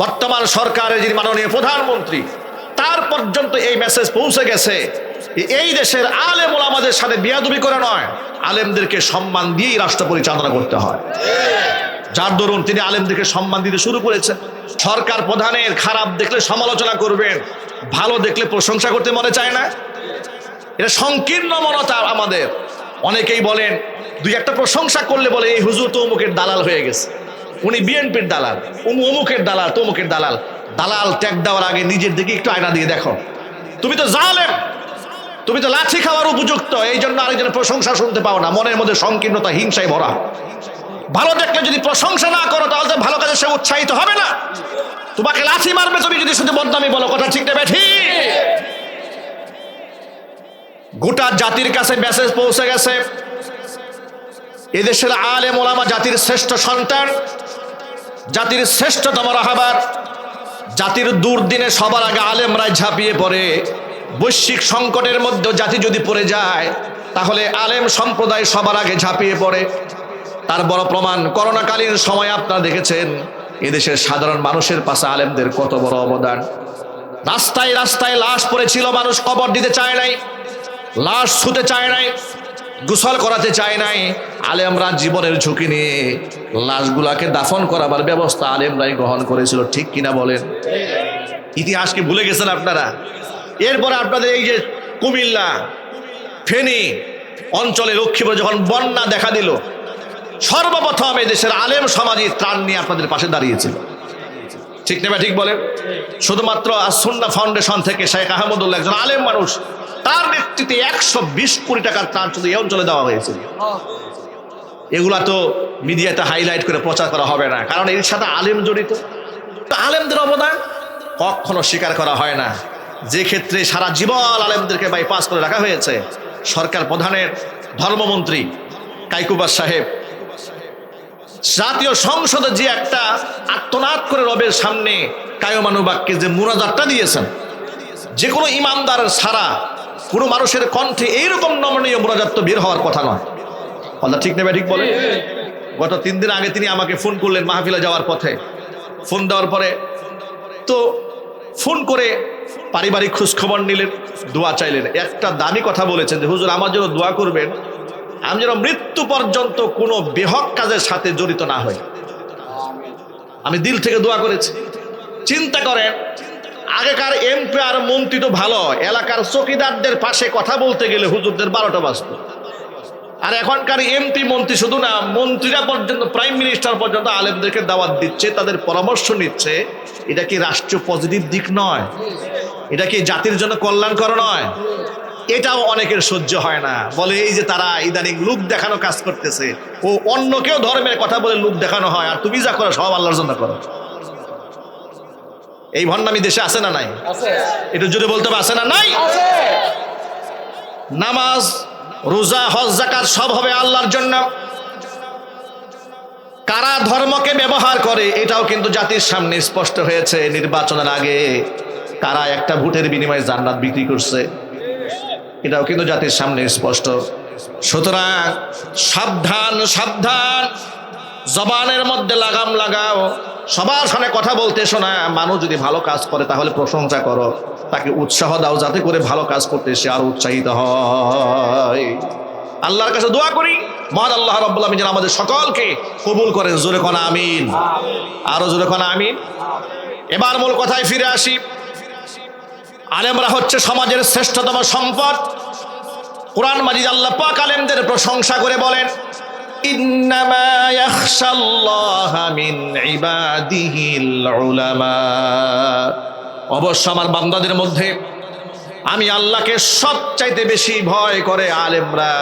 বর্তমান সরকারের যিনি মাননীয় প্রধানমন্ত্রী, তার পর্যন্ত এই মেসেজ পৌঁছে গেছে, এই দেশের আলেম ওলামাদের সাথে বিয়াদবি করে নয়, আলেমদেরকে সম্মান দিয়েই রাষ্ট্র পরিচালনা করতে হয়। যার দরুন তিনি আলেমদেরকে সম্মান দিতে শুরু করেছেন। সরকার প্রধানের খারাপ দেখলে সমালোচনা করবেন, ভালো দেখলে প্রশংসা করতে মনে চায় না। এটা সংকীর্ণ মনতা আমাদের। অনেকেই বলেন, দুই একটা প্রশংসা করলে বলে এই হুজুর তো অমুকের দালাল হয়ে গেছে, উনি বিএনপির দালাল, অমুকের দালাল, তমুকের দালাল। দালাল ট্যাগ দেওয়ার আগে নিজের দিকে একটু আয়না দিয়ে দেখো। তুমি তো জালেম, তুমি তো লাঠি খাওয়ার উপযুক্ত, এই জন্য আরেকজনের প্রশংসা শুনতে পাও না। মনের মধ্যে সংকীর্ণতা, হিংসায় ভরা। ভালো দেখলে যদি প্রশংসা না করো, তাহলে তো ভালো কাজে সে উৎসাহিত হবে না। তোমাকে লাঠি মারবে তুমি যদি শুধু বদনামি বলো। কথা ঠিক না ঠিক? গোটা জাতির কাছে মেসেজ পৌঁছে গেছে, এদেশের আলেম ওলামা জাতির শ্রেষ্ঠ সন্তান, জাতির শ্রেষ্ঠতম রাহাবার। জাতির দুর্দিনে সবার আগে আলেমরাই ঝাঁপিয়ে পড়ে। বৈশ্বিক সংকটের মধ্যে জাতি যদি পড়ে যায়, তাহলে আলেম সম্প্রদায় সবার আগে ঝাঁপিয়ে পড়ে। তার বড় প্রমাণ, করোনাকালীন সময় আপনারা দেখেছেন এদেশের সাধারণ মানুষের পাশে আলেমদের কত বড় অবদান। রাস্তায় রাস্তায় লাশ পড়েছিল, মানুষ কবর দিতে চায় নাই, লাশ ছুঁতে চায় নাই, গোসল করাতে চায় নাই। আলেমরা জীবনের ঝুঁকি নিয়ে লাশগুলাকে দাফন করাবার ব্যবস্থা আলেমরাই গ্রহণ করেছিল। ঠিক কিনা বলেন? ইতিহাসকে ভুলে গেছেন আপনারা? এরপরে আপনাদের এই যে কুমিল্লা, ফেনী অঞ্চলে লক্ষ্মীপুরে যখন বন্যা দেখা দিল, সর্বপ্রথম এই দেশের আলেম সমাজই ত্রাণ নিয়ে আপনাদের পাশে দাঁড়িয়েছিল। ঠিক না ঠিক বলেন? শুধুমাত্র আস-সুন্নাহ ফাউন্ডেশন থেকে শেখ আহমদুল্লাহ, একজন আলেম মানুষ, তার নেতৃত্বে 120 কোটি টাকার ত্রাণ শুধু এই অঞ্চলে দেওয়া হয়েছিল। এগুলা তো মিডিয়াতে হাইলাইট করে প্রচার করা হবে না, কারণ এর সাথে আলেম জড়িত। আলেমদের অবদান কখনো স্বীকার করা হয় না। যে ক্ষেত্রে সারা জীবন আলেমদেরকে বাইপাস করে রাখা হয়েছে, সরকার প্রধানের ধর্মমন্ত্রী কায়কুবাস সাহেব জাতীয় সংসদে যে একটা আত্মনাদ করে রবের সামনে কায়মানুবাক্যে যে মুনাজাতটা দিয়েছেন, যে কোনো ইমানদার ছাড়া কোনো মানুষের কণ্ঠে এইরকম নমনীয় মুনাজাত তো বের হওয়ার কথা নয়। কথা ঠিক নেবে ঠিক বলে? গত 3 দিন আগে তিনি আমাকে ফোন করলেন মাহফিলে যাওয়ার পথে। ফোন দেওয়ার পরে তো ফোন করে পারিবারিক খোঁজখবর নিলেন, দোয়া চাইলেন। একটা দামি কথা বলেছেন যে হুজুর আমার জন্য দোয়া করবেন, আমি যেন মৃত্যু পর্যন্ত কোনো বেহক কাজের সাথে জড়িত না হই। আমি দিল থেকে দোয়া করেছি। চিন্তা করেন, আগেকার এমপি আর মন্ত্রী তো ভালো, এলাকার চৌকিদারদের পাশে কথা বলতে গেলে হুজুরদের 12টা বাজত। আর এখনকার এমপি মন্ত্রী শুধু না, মন্ত্রীরা পর্যন্ত, প্রাইম মিনিস্টার পর্যন্ত আলেমদেরকে দাওয়াত দিচ্ছে, তাদের পরামর্শ নিচ্ছে। এটা কি রাষ্ট্রীয় পজিটিভ দিক নয়? এটা কি জাতির জন্য কল্যাণকর নয়? এটাও অনেকের সহ্য হয় না। বলে এই যে তারা ইদানিং লোক দেখানো কাজ করতেছে, ও অন্য কেউ ধর্মের কথা বলে লোক দেখানো হয়, আর তুমি যা করো সব আল্লাহর জন্য করো। এই ভণ্ডামি দেশে আছে না নাই? একটু জোরে বলতে হবে, আছে না নাই? নামাজ, রোজা, হজ, যাকাত সব হবে আল্লাহর জন্য। কারা ধর্মকে ব্যবহার করে এটাও কিন্তু জাতির সামনে স্পষ্ট হয়েছে। নির্বাচনের আগে কারা একটা ভোটের বিনিময়ে জান্নাত বিক্রি করছে, এটাও কিন্তু জাতির সামনে স্পষ্ট। সুতরাং সাবধান, সাবধান, জবানের মধ্যে লাগাম লাগাও। সবার সামনে কথা বলতে শোনা। মানুষ যদি ভালো কাজ করে তাহলে প্রশংসা করো, তাকে উৎসাহ দাও, যাতে করে ভালো কাজ করতে সে আরো উৎসাহিত হয়। আল্লাহর কাছে দোয়া করি, মহান আল্লাহ রাব্বুল আমিন যেন আমাদের সকলকে কবুল করেন। জোরে কোন আমিন, আরো জোরে কোন আমিন। এবার মূল কথায় ফিরে আসি। আলেমরা হচ্ছে সমাজের শ্রেষ্ঠতম সম্পদ। কোরআন মাজিদ আল্লাহ পাক আলেমদের প্রশংসা করে বলেন, ইন্নামা ইয়াখশাল্লাহা মিন ইবাদিহিল উলামা। অবশ্য আমার বান্দাদের মধ্যে আমি আল্লাহকে সবচাইতে বেশি ভয় করে আলেমরা।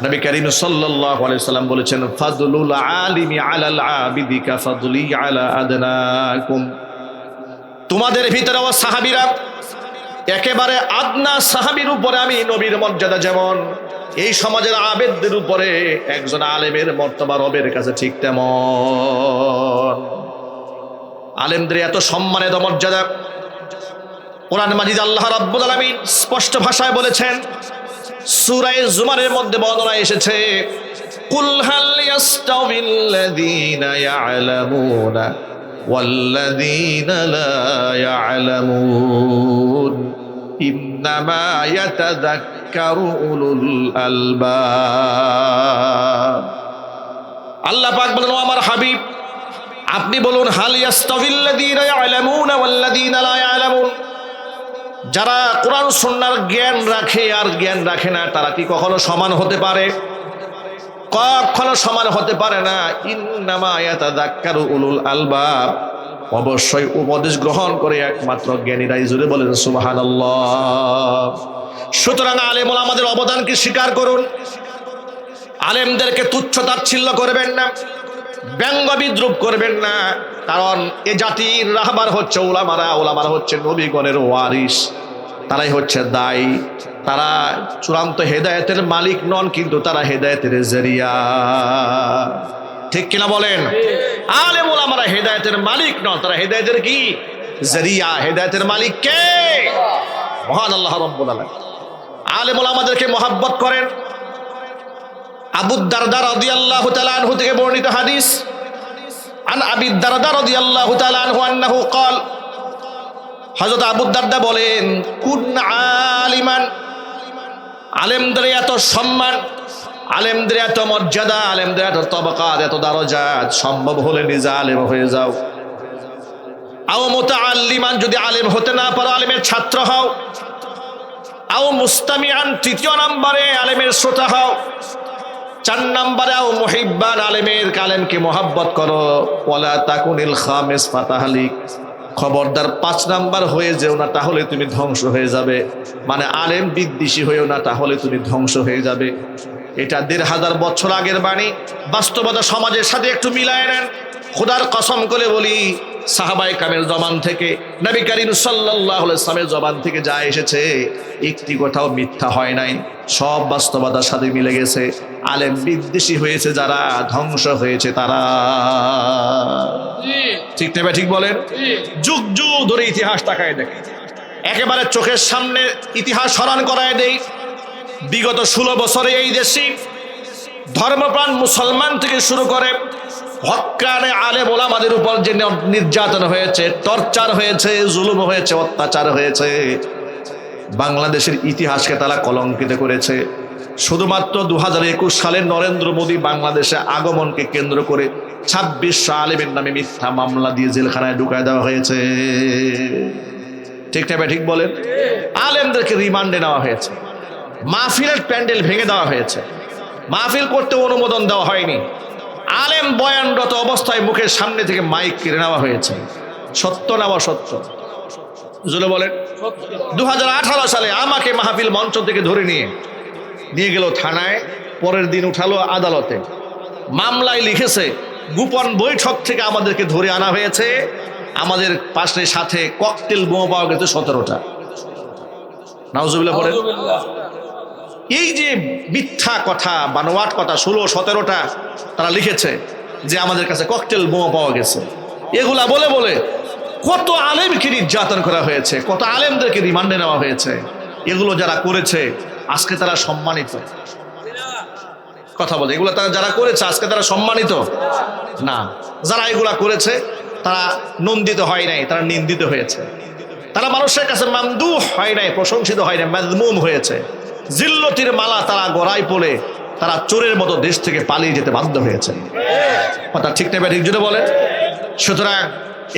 নবী করিম সাল্লাল্লাহু আলাইহি সাল্লাম বলেছেন, ফাদলুল আলিমি আলাল আবিদি কাফাদলি আলা আদনাকুম। তোমাদের ভিতরে ও সাহাবীরা একেবারে আদনা সাহাবীর উপরে আমি নবীর মর্যাদা যেমন, এই সমাজের আবেদদের উপরে একজন আলেমের মর্তবা রবের কাছে ঠিক তেমন। আলেমদের এত সম্মানিত মর্যাদা কোরআন মাজিদ আল্লাহ রাব্বুল আলামিন স্পষ্ট ভাষায় বলেছেন। সূরা জুমারের মধ্যে বর্ণনা এসেছে, কুল হাল ইয়াস্তাউবিল্লাযীনা ইয়ালামুনা ওয়াল্লাযীনা লা ইয়ালামুন ইন্নামা ইয়াতাযাক্কারু উলুল আলবাব। আল্লাহ পাক বলেন, ও আমার হাবিব আপনি বলুন, হাল ইয়াস্তাবিল্লাযীনা ইয়ালামুনা ওয়াল্লাযীনা লা ইয়ালামুন, যারা কোরআন সুন্নাহর জ্ঞান রাখে আর জ্ঞান রাখে না তারা কি কখনো সমান হতে পারে? কখনো সমান হতে পারে না। ইন্নামা ইয়াতাযাক্কারু উলুল আলবাব, অবশ্যই উপদেশ গ্রহণ করে একমাত্র জ্ঞানীরাই। জুড়ে বলেন সুবহানাল্লাহ। সুতরাং আলেম ওলামাদের অবদানকে স্বীকার করুন, আলেমদেরকে তুচ্ছ তাচ্ছিল্য করবেন না, ব্যঙ্গ বিদ্রুপ করবেন না, কারণ এ জাতির রাহবার হচ্ছে ওলামারা। ওলামারা হচ্ছে নবীগণের ওয়ারিস, তারাই হচ্ছে দায়ী। তারা চূড়ান্ত হেদায়েতের মালিক নন, কিন্তু তারা হেদায়েতের জরিয়া। ঠিক কিনা বলেন? আলেম ওলামারা হেদায়েতের মালিক নন, তারা হেদায়েতের কি? জরিয়া। হেদায়েতের মালিক কে? মহান আল্লাহ রাব্বুল আলামিন। আলেম ওলামাদেরকে মহব্বত করেন। আবু দারদা রাদিয়াল্লাহু তাআলা আনহু থেকে বর্ণিত হাদিস, আন আবি দারদা রাদিয়াল্লাহু তাআলা আনহু আন্নাহু قال, হযরত আবু দারদা বলেন, কুন আলিমান, আলেমদের এত সম্মান, আলেমদের এত মর্যাদা, আলেমদের এত তবকাত, এত দারাজাত, সম্ভব হলে নিজে আলেম হয়ে যাও। আও মুতাআল্লিমান, যদি আলেম হতে না পারো আলেমের ছাত্র হও। আও মুস্তামিআন, তৃতীয় নম্বরে আলেমের শ্রোতা হও। 4 নম্বরে আও মুহিব্বান, আলেমকে মহব্বত করো। ওয়ালা তাকুনিল খামিস ফাতাহলিক, খবরদার 5 নাম্বার হয়ে যেও না, তাহলে তুমি ধ্বংস হয়ে যাবে। মানে আলেম বিদ্বেষী হয়েও না, তাহলে তুমি ধ্বংস হয়ে যাবে। এটা 1500 বছর আগের বাণী, বাস্তবতা সমাজের সাথে একটু মিলায় নেন। খোদার কসম করে বলি, সাহাবায়ে কামের জবান থেকে, নবী করিম সাল্লাল্লাহু আলাইহি ওয়াসাল্লামের জবান থেকে যা এসেছে একটি কথাও মিথ্যা হয় নাই, সব বাস্তবতার সাথে মিলে গেছে। আলেম বিদ্বেষী হয়েছে যারা, ধ্বংস হয়েছে তারা। ঠিক না? ঠিক বলেন? যুগ যুগ ধরে ইতিহাস তাকায় দেখে, একেবারে চোখের সামনে ইতিহাস স্মরণ করায় দেই। বিগত 16 বছরে এই দেশে ধর্মপ্রাণ মুসলমান থেকে শুরু করে হক্কানে আলেম ওলামাদের উপর যে নির্যাতন হয়েছে, টর্চার হয়েছে, জুলুম হয়েছে, অত্যাচার হয়েছে, বাংলাদেশের ইতিহাসকে তারা কলঙ্কিত করেছে। শুধুমাত্র 2021 সালে নরেন্দ্র মোদী বাংলাদেশে আগমনকে কেন্দ্র করে 2600 আলেমের নামে মিথ্যা মামলা দিয়ে জেলখানায় ঢুকায় দেওয়া হয়েছে। ঠিক না? ঠিক বলেন? আলেমদেরকে রিমান্ডে নেওয়া হয়েছে, মাহফিলের প্যান্ডেল ভেঙে দেওয়া হয়েছে, মাহফিল করতে অনুমোদন দেওয়া হয়নি, আলেম বয়ানরত অবস্থায় মুখের সামনে থেকে মাইক কেড়ে নেওয়া হয়েছে। সত্য না অসত্য? জুলে বলেন। 2018 সালে আমাকে মাহফিল মঞ্চ থেকে ধরে নিয়ে গেল থানায়, পরের দিন উঠালো আদালতে, মামলায় লিখেছে গোপন বৈঠক থেকে আমাদেরকে ধরে আনা হয়েছে, আমাদের পাশে সাথে ককটেল বোমা পাওয়া গেছে 17টা। নাউজুবিল্লাহ পড়েন। এই যে মিথ্যা কথা, বানোয়াট কথা 16-17টা তারা লিখেছে যে আমাদের কাছে ককটেল বোমা পাওয়া গেছে। এগুলা বলে বলে কত আলেমকে নির্যাতন করা হয়েছে, কত আলেমদেরকে রিমান্ডে নেওয়া হয়েছে। এগুলো যারা করেছে আজকে তারা সম্মানিত। কথা বলে, এগুলো তারা যারা করেছে আজকে তারা সম্মানিত না। যারা এগুলা করেছে তারা নন্দিত হয় নাই, তারা নিন্দিত হয়েছে। তারা মানুষের কাছে মামদুহ হয় নাই, প্রশংসিত হয় নাই, মাযমুম হয়েছে। জিল্লতির মালা তারা গড়াই পড়ে তারা চোরের মতো দেশ থেকে পালিয়ে যেতে বাধ্য হয়েছে। কথা ঠিক না? ঠিক জুড়ে বলেন। সুতরাং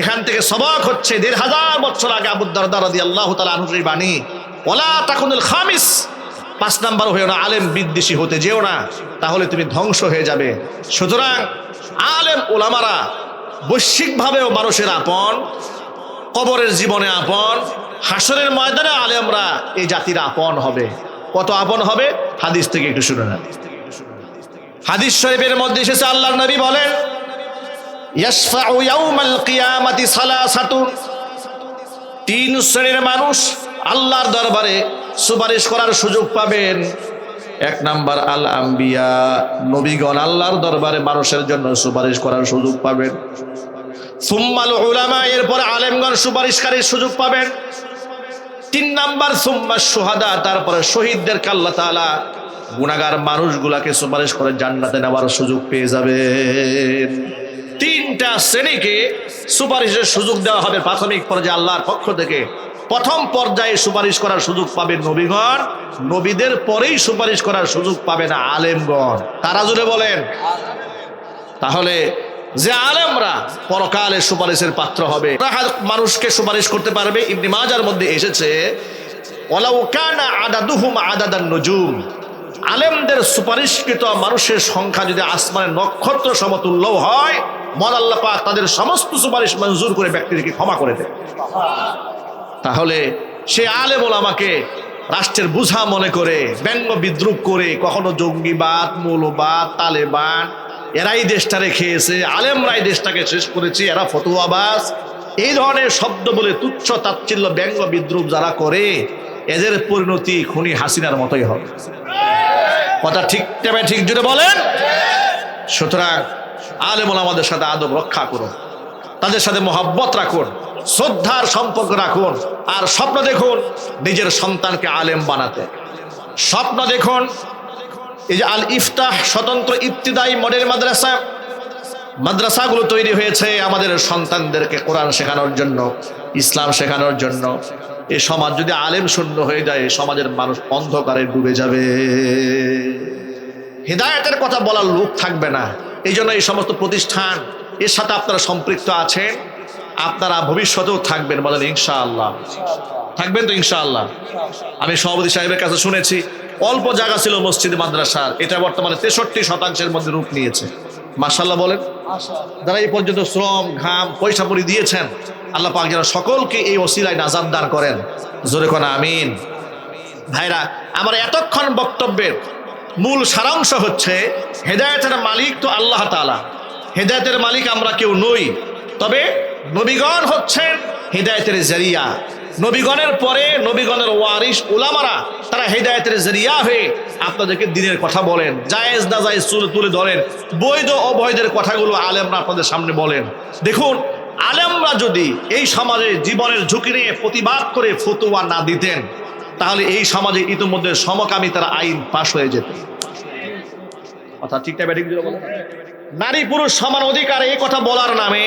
এখান থেকে সবাক হচ্ছে 1500 বছর আগে আবু দারদা রাদিয়াল্লাহু তাআলা আনহুর বাণী, ওয়ালা তাকুনুল খামিস, 5 নাম্বার হয়েও না, আলেম বিদ্বেষী হতে যেও না, তাহলে তুমি ধ্বংস হয়ে যাবে। সুতরাং আলেম ওলামারা বৈশ্বিকভাবেও মানুষের আপন, কবরের জীবনে আপন, হাসরের ময়দানে আলেমরা এই জাতির আপন হবে। কত আপন হবে? হাদিস থেকে একটু শুনে নেন। হাদিস শরীফের মধ্যে এসেছে, আল্লাহর নবী বলেন, ইয়াশফাউ ইয়াউমাল কিয়ামাতি সালাসাতুন, 3 শ্রেণীর মানুষ আল্লাহর দরবারে সুপারিশ করার সুযোগ পাবেন। 1 নাম্বার আল আম্বিয়া, নবীগণ আল্লাহর দরবারে মানুষের জন্য সুপারিশ করার সুযোগ পাবেন। সুম্মাল উলামা, এরপর আলেমগণ সুপারিশকারীর সুযোগ পাবেন। 3 নাম্বার সুম্মা শুহাদা, তারপরে শহীদদেরকে আল্লাহ তাআলা গুনাহগার মানুষগুলাকে সুপারিশ করে জান্নাতে নেওয়ার সুযোগ পেয়ে যাবেন। তিনটা শ্রেণীকে সুপারিশের সুযোগ দেওয়া হবে প্রাথমিক পর্যায়ে আল্লাহর পক্ষ থেকে। প্রথম পর্যায়ে সুপারিশ করার সুযোগ পাবে নবীগণ, নবীদের পরেই সুপারিশ করার সুযোগ পাবে না আলেমগণ। কারা জুড়ে বলেন? তাহলে যে আলেমরা পরকালে সুপারিশের পাত্র হবে, মানুষকে সুপারিশ করতে পারবে। ইবনে মাজার মধ্যে এসেছে ওয়ালাউ কানা আদাদুহুম আদাদান নুজুম, আলেমদের সুপারিশকৃত মানুষের সংখ্যা যদি আসমানের নক্ষত্র সমতুল্য হয়, মহান আল্লাহ পাক তাদের সমস্ত সুপারিশ মঞ্জুর করে ব্যক্তিকে ক্ষমা করে দেয়। তাহলে সে আলেম ওলামাকে রাষ্ট্রের বোঝা মনে করে ব্যঙ্গ বিদ্রুপ করে, কখনো জঙ্গিবাদ, মৌলবাদ, তালেবান এরাই দেশটা রেখেছে, আলেমরাই দেশটাকে শেষ করেছে, এরা ফতুয়াবাজ, এই ধরনের শব্দ বলে তুচ্ছ তাচ্ছিল্য ব্যঙ্গ বিদ্রুপ যারা করে, এদের পরিণতি খুনি হাসিনার মতোই হবে। কথা ঠিক তবে ঠিক জুড়ে বলেন। সুতরাং আলেম ওলামাদের সাথে আদব রক্ষা করুন, তাদের সাথে মহব্বত রাখুন, শ্রদ্ধার সম্পর্ক রাখুন, আর স্বপ্ন দেখুন নিজের সন্তানকে আলেম বানাতে। স্বপ্ন দেখুন এই যে আল ইফতাহ স্বতন্ত্র ইবতিদায়ী মডেল মাদ্রাসাগুলো তৈরি হয়েছে আমাদের সন্তানদেরকে কোরআন শেখানোর জন্য, ইসলাম শেখানোর জন্য। এই সমাজ যদি আলেম শূন্য হয়ে যায়, সমাজের মানুষ অন্ধকারে ডুবে যাবে, হিদায়াতের কথা বলার লোক থাকবে না। এই জন্য এই সমস্ত প্রতিষ্ঠান এর সাথে আপনারা সম্পৃক্ত আছেন, আপনারা ভবিষ্যতেও থাকবেন, বলেন ইনশাআল্লাহ। থাকবেন তো ইনশাআল্লাহ? আমি সভাপতি সাহেবের কাছে শুনেছি অল্প জায়গা ছিল মসজিদ মাদ্রাসার, এটা বর্তমানে 63% মধ্যে রূপ নিয়েছে। মাশাআল্লাহ বলেন। যারা এই পর্যন্ত শ্রম ঘাম পয়সা পরি দিয়েছেন, আল্লাহ পাক যেন সকলকে এই ওসিলায় নাজাত দান করেন। জোরে কোন আমিন। ভাইরা আমার এতক্ষণ বক্তব্যের মূল সারাংশ হচ্ছে, হেদায়েতের মালিক তো আল্লাহ তাআলা, হেদায়েতের মালিক আমরা কেউ নই। তবে নবীগণ হচ্ছেন হেদায়েতের জরিয়া। নবীগণের পরে নবীগণের ওয়ারিস উলামারা তারা হেদায়েতের জরিয়া হয়ে আপনাদেরকে দিনের কথা বলেন, জায়েজ না জায়েজ তুলে ধরেন, বৈধ অবৈধের কথাগুলো আলেমরা আপনাদের সামনে বলেন। দেখুন, আলেমরা যদি এই সমাজে জীবনের ঝুঁকি নিয়ে প্রতিবাদ করে ফতোয়া না দিতেন, তাহলে এই সমাজে ইতিমধ্যে সমকামিতার আইন পাশ হয়ে যেত। কথা ঠিকঠাক ব্যাটিক দিল বলে। নারী পুরুষ সমান অধিকার এই কথা বলার নামে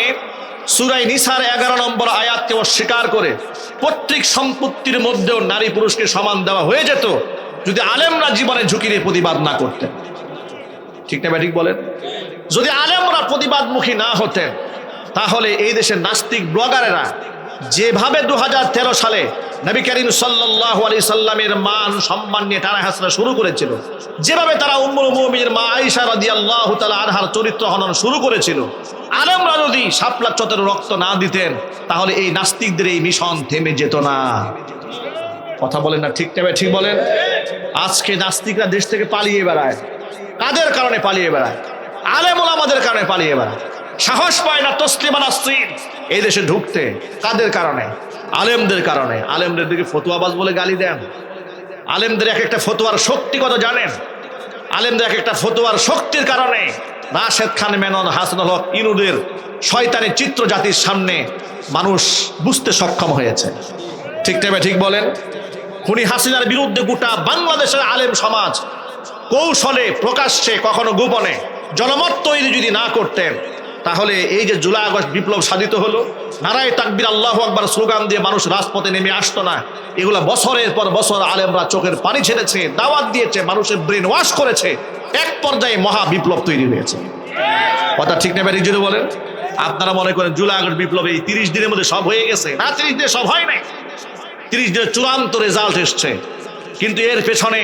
সূরা নিসার 11 নম্বর আয়াতকে অস্বীকার করে পৈতৃক সম্পত্তির মধ্যেও নারী পুরুষকে সমান দেওয়া হয়ে যেত যদি আলেমরা জীবনে ঝুঁকি নিয়ে প্রতিবাদ না করতেন। ঠিক না ব্যাটিক বলেন? যদি আলেমরা প্রতিবাদমুখী না হতেন, তাহলে এই দেশের নাস্তিক ব্লগারেরা যেভাবে 2013 সালে নবী করিম সাল্লাল্লাহু আলাইহি সাল্লামের মান সম্মান নিয়ে টানা হাসরা শুরু করেছিল, যেভাবে তারা উম্মুল মুমিনিন মা আয়েশা রাদিয়াল্লাহু তাআলা আনহার চরিত্র হনন শুরু করেছিল, আলেমরা যদি শাপলা চতের রক্ত না দিতেন, তাহলে এই নাস্তিকদের এই মিশন থেমে যেত না। কথা বলেন না? ঠিক তবে ঠিক বলেন। আজকে নাস্তিকরা দেশ থেকে পালিয়ে বেড়ায়। কাদের কারণে পালিয়ে বেড়ায়? আলেম ওলামাদের কারণে পালিয়ে বেড়ায়। সাহস পায় না তসলিমা নাসরিন এই দেশে ঢুকতে। কাদের কারণে? আলেমদের কারণে। আলেমদের দিকে ফতোয়াবাজ বলে গালি দেন। আলেমদের এক একটা ফতোয়ার শক্তি কত জানেন? আলেমদের এক একটা ফতোয়ার শক্তির কারণে রাশেদ খান মেনন, হাসানুল হক ইনুদের শয়তানি চিত্র জাতির সামনে মানুষ বুঝতে সক্ষম হয়েছে। ঠিক তবে ঠিক বলেন। খুনি হাসিনার বিরুদ্ধে গোটা বাংলাদেশের আলেম সমাজ কৌশলে প্রকাশ্যে কখনো গোপনে জনমত তৈরি যদি না করতেন, তাহলে এই যে জুলাই আগস্ট বিপ্লব সাধিত হলো, নারায়ে তাকবীর আল্লাহু আকবার স্লোগান দিয়ে মানুষ রাজপথে নেমে আসতো না। এগুলা বছরের পর বছর আলেমরা চোখের পানি ছেড়েছে, দাওয়াত দিয়েছে, মানুষের ব্রেন ওয়াশ করেছে, এক পর্যায়ে মহা বিপ্লব তৈরি হয়েছে। কথা ঠিক না ব্যারিক যদি বলেন? আপনারা মনে করেন জুলাই আগস্ট বিপ্লব এই 30 দিনের মধ্যে সব হয়ে গেছে? না, 30 দিনে সব হয় নাই। 30 দিনে চূড়ান্ত রেজাল্ট এসছে, কিন্তু এর পেছনে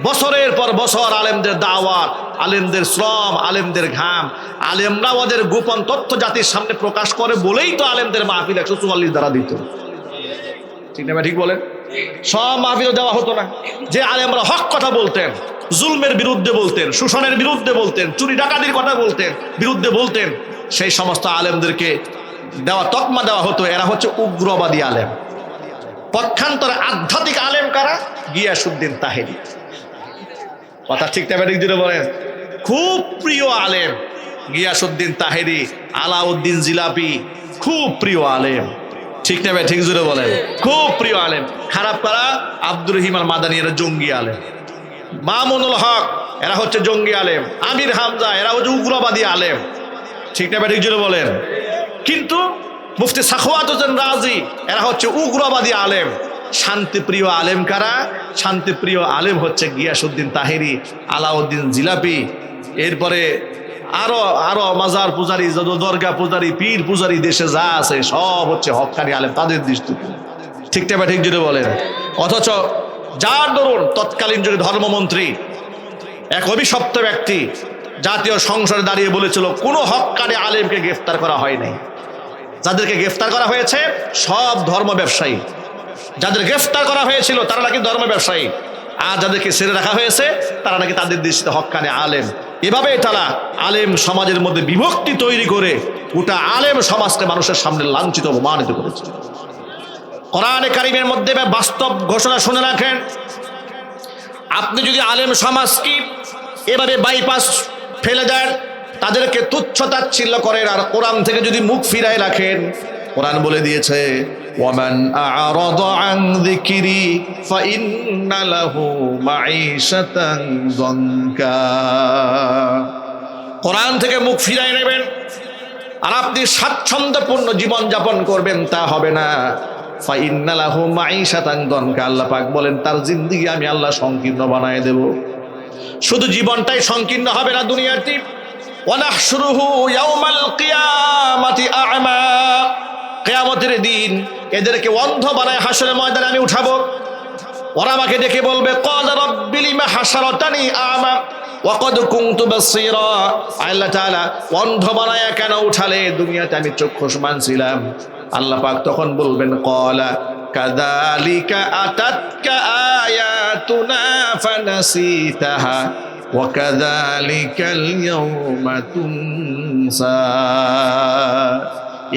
বছরের পর বছর আলেমদের দাওয়াত, আলেমদের শ্রম, আলেমদের ঘাম, আলেমরা ওদের গোপন তথ্য জাতির সামনে প্রকাশ করে বলেই তো আলেমদের মাহফিল 144 দ্বারা দিত। ঠিক না ঠিক বলেন? সব মাহফিল দেওয়া হতো না। যে আলেমরা হক কথা বলতেন, জুলমের বিরুদ্ধে বলতেন, শোষণের বিরুদ্ধে বলতেন, চুরি ডাকাতির কথা বলতেন, বিরুদ্ধে বলতেন, সেই সমস্ত আলেমদেরকে দেওয়া তকমা দেওয়া হতো এরা হচ্ছে উগ্রবাদী আলেম। পক্ষান্তরে আধ্যাত্মিক আলেম কারা? গিয়াসউদ্দিন তাহেরি। কথা ঠিক না ঠিক জুড়ে বলেন? খুব প্রিয় আলেম গিয়াসউদ্দিন তাহেরি, আলাউদ্দিন জিলাপি, খুব প্রিয় আলেম। ঠিক না ঠিক জুড়ে বলেন? খুব প্রিয় আলেম। খারাপ করা আব্দুর রহিম আল মাদানী, এরা জঙ্গি আলেম। মামুনুল হক এরা হচ্ছে জঙ্গি আলেম। আমির হামজা এরা হচ্ছে উগ্রবাদী আলেম। ঠিক না ঠিক জুড়ে বলেন। কিন্তু মুফতি সাখাওয়াত হোসেন রাজি এরা হচ্ছে উগ্রবাদী আলেম। শান্তিপ্রিয় আলেম কারা? শান্তিপ্রিয় আলেম হচ্ছে গিয়াসউদ্দিন তাহেরি, আলাউদ্দিন জিলাপি, এরপরে আরো আরো মাজার পূজারি, দরগা পূজারি, পীর পূজারি দেশে যা আছে সব হচ্ছে হক্কানি আলেম তাদের দৃষ্টিতে। ঠিক না ঠিক জুড়ে বলেন। অথচ যার দরুন তৎকালীন যুগে ধর্মমন্ত্রী এক অভিশপ্ত ব্যক্তি জাতীয় সংসদে দাঁড়িয়ে বলেছিল কোনো হক্কানি আলেমকে গ্রেফতার করা হয় নাই। যাদেরকে গ্রেফতার করা হয়েছে সব ধর্ম ব্যবসায়ী। যাদের গ্রেফতার করা হয়েছিল তারা নাকি ধর্ম ব্যবসায়ী, আর যাদেরকে ছেড়ে রাখা হয়েছে তারা নাকি তাদের দৃষ্টিতে হক্কানি আলেম। এভাবে তারা আলেম সমাজের মধ্যে বিভক্তি তৈরি করে গোটা আলেম সমাজকে মানুষের সামনে লাঞ্ছিত অপমানিত করেছে। কোরআনে কারিমের মধ্যে বাস্তব ঘোষণা শুনে রাখেন, আপনি যদি আলেম সমাজকে এভাবে বাইপাস ফেলে দেন, তাদেরকে তুচ্ছ তাচ্ছিল্য করেন, আর কোরআন থেকে যদি মুখ ফিরায় রাখেন, কোরআন বলে দিয়েছে ওয়ামান আ'রাদা আন যিকরি ফাইন্না লাহু মাঈশাতান যানকা। কোরআন থেকে মুখ ফিরায় নেবেন আর আপনি স্বাচ্ছন্দ্যপূর্ণ জীবন যাপন করবেন, তা হবে না। ফাইন্না লাহু মাঈশাতান যানকা, আল্লাহ পাক বলেন তার জিন্দেগি আমি আল্লাহ সংকীর্ণ বানায় দেব। শুধু জীবনটাই সংকীর্ণ হবে না, দুনিয়াটি ওয়ানাহশুরুহু ইয়াউমাল কিয়ামাতি আ'মা, কিয়ামতের দিন এদেরকে অন্ধ বানায় হাসরের ময়দানে আমি উঠাবো। ওরা আমাকে দেখে বলবে ক্বালা রাব্বি লিমা হাশারাতানি আ'মা ওয়া ক্বাদ কুনতু বাসীরা, আল্লাহ তাআলা অন্ধ বানায় কেন উঠালে? দুনিয়াতে আমি চক্ষুষ্মান ছিলাম। আল্লাহ পাক তখন বলবেন ক্বালা কাযালিকা আতাতকা আয়াতুনা ফানাসিতাহা ওয়া কাযালিকাল ইয়াওমা তুনসা।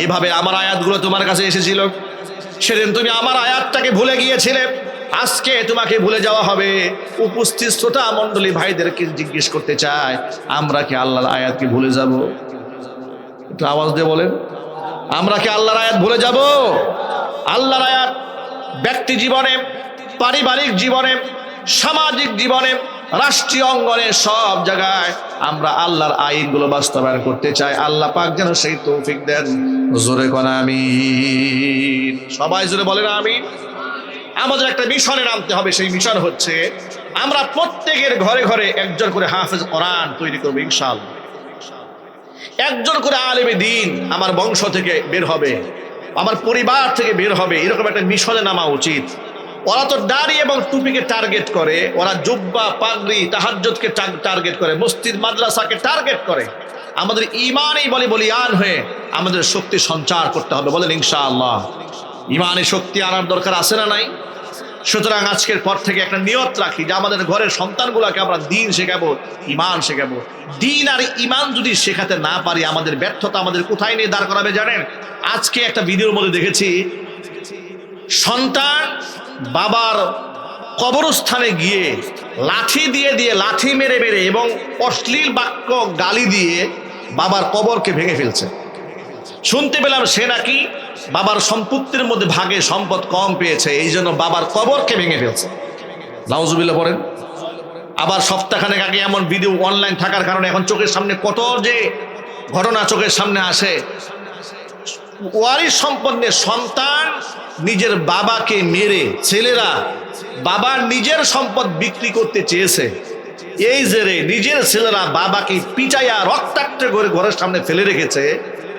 এভাবে আমার আয়াতগুলো তোমার কাছে এসেছিল, সেদিন তুমি আমার আয়াতটাকে ভুলে গিয়েছিলে, আজকে তোমাকে ভুলে যাওয়া হবে। উপস্থিত শ্রোতা মণ্ডলী ভাইদেরকে জিজ্ঞেস করতে চাই, আমরা কি আল্লাহর আয়াতকে ভুলে যাব? একটু আওয়াজ দিয়ে বলেন, আমরা কি আল্লাহর আয়াত ভুলে যাব? আল্লাহর আয়াত ব্যক্তি জীবনে, পারিবারিক জীবনে, সামাজিক জীবনে, রাষ্ট্রীয় অঙ্গনে সব জায়গায় আমরা আল্লাহর আইনগুলো বাস্তবায়ন করতে চাই। আল্লাহ পাক যেন সেই তৌফিক দেন। জোরে কোন আমিন। সবাই জোরে বলেন আমিন। আমাদের একটা মিশনে নামতে হবে, সেই মিশন হচ্ছে আমরা প্রত্যেকের ঘরে ঘরে একজন করে হাফেজ কোরআন তৈরি করবো ইনশাআল্লাহ। একজন করে আলেমে দ্বীন আমার বংশ থেকে বের হবে, আমার পরিবার থেকে বের হবে, এরকম একটা মিশনে নামা উচিত। ওরা তো দাড়ি এবং টুপিকে টার্গেট করে, ওরা জুব্বা পাগড়ি তাহাজ্জুদকে টার্গেট করে, মসজিদ মাদ্রাসাকে টার্গেট করে। আমাদের ঈমানই বলিয়ান হয়ে আমাদের শক্তি সঞ্চার করতে হবে, বলেন ইনশাআল্লাহ। ঈমানে শক্তি আনার দরকার আছে না নাই? সুতরাং আজকের পর থেকে একটা নিয়ত রাখি যে আমাদের ঘরের সন্তানগুলোকে আমরা দ্বীন শেখাবো, ঈমান শেখাবো। দ্বীন আর ঈমান যদি শেখাতে না পারি, আমাদের ব্যর্থতা আমাদের কোথায় নিয়ে দাঁড় করাবে জানেন? আজকে একটা ভিডিওর মধ্যে দেখেছি, সন্তান বাবার কবরস্থানে গিয়ে লাঠি দিয়ে লাঠি মেরে এবং অশ্লীল বাক্য গালি দিয়ে বাবার কবরকে ভেঙে ফেলছে। শুনতে পেলাম সে নাকি বাবার সম্পত্তির মধ্যে ভাগে সম্পদ কম পেয়েছে, এই জন্য বাবার কবরকে ভেঙে ফেলছে। নাউজুবিল্লাহ পড়েন। আবার সপ্তাহখানেক আগে এমন ভিডিও অনলাইন থাকার কারণে এখন চোখের সামনে কত যে ঘটনা চোখের সামনে আসে। ওয়ারিশ সম্পন্নের সন্তান নিজের বাবাকে মেরে, ছেলেরা বাবার নিজের সম্পদ বিক্রি করতে চেয়েছে, এই জেরে নিজের ছেলেরা বাবাকে পিটাইয়া রক্তাক্ত করে ঘরের সামনে ফেলে রেখেছে।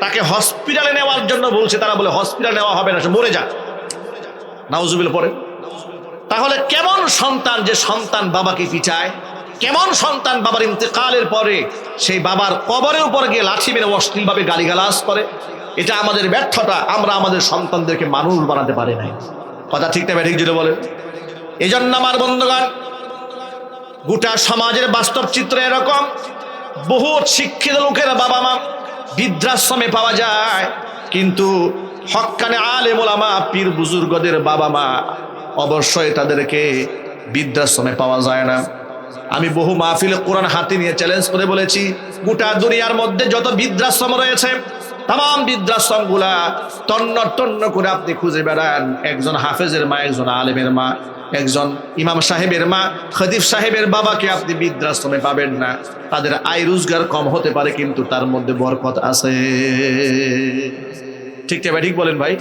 তাকে হসপিটালে নেওয়ার জন্য বলছে, তারা বলে হসপিটালে নেওয়া হবে না, সে মরে যাক। নাউজুবিল্লাহ পড়ে। তাহলে কেমন সন্তান যে সন্তান বাবাকে পিটায়? কেমন সন্তান বাবার ইন্তেকালের পরে সেই বাবার কবরের উপর গিয়ে লাঠি মেরে অশ্লীলভাবে গালিগালাজ করে? এটা আমাদের ব্যর্থতা, আমরা আমাদের সন্তানদেরকে মানুষ বানাতে পারি নাই। কথা ঠিক না ঠিক জুড়ে বলেন। এই জন্য আমার বন্ধুগণ, গোটা সমাজের বাস্তব চিত্র এরকম। বহুত শিক্ষিত লোকেরা বাবা মা বৃদ্ধাশ্রমে পাওয়া যায়, কিন্তু হক্কানে আলেম ওলামা পীর বুজুর্গদের বাবা মা অবশ্যই তাদেরকে বৃদ্ধাশ্রমে পাওয়া যায় না। আমি বহু মাহফিলে কোরআন হাতে নিয়ে চ্যালেঞ্জ করে বলেছি, গোটা দুনিয়ার মধ্যে যত বৃদ্ধাশ্রম রয়েছে তাম বৃদ্ধাশ্রম গুলা তন্ন তন্ন করে আপনি খুঁজে বেড়ান, একজন হাফেজের মা, একজন আলেমের মা, একজন ইমাম সাহেবের মা, খতিব সাহেবের বাবাকে আপনি বৃদ্ধাশ্রমে পাবেন না। তাদের আয় রোজগার কম হতে পারে, কিন্তু তার মধ্যে বরকত আছে। ঠিক ভাই, ঠিক বলেন ভাই।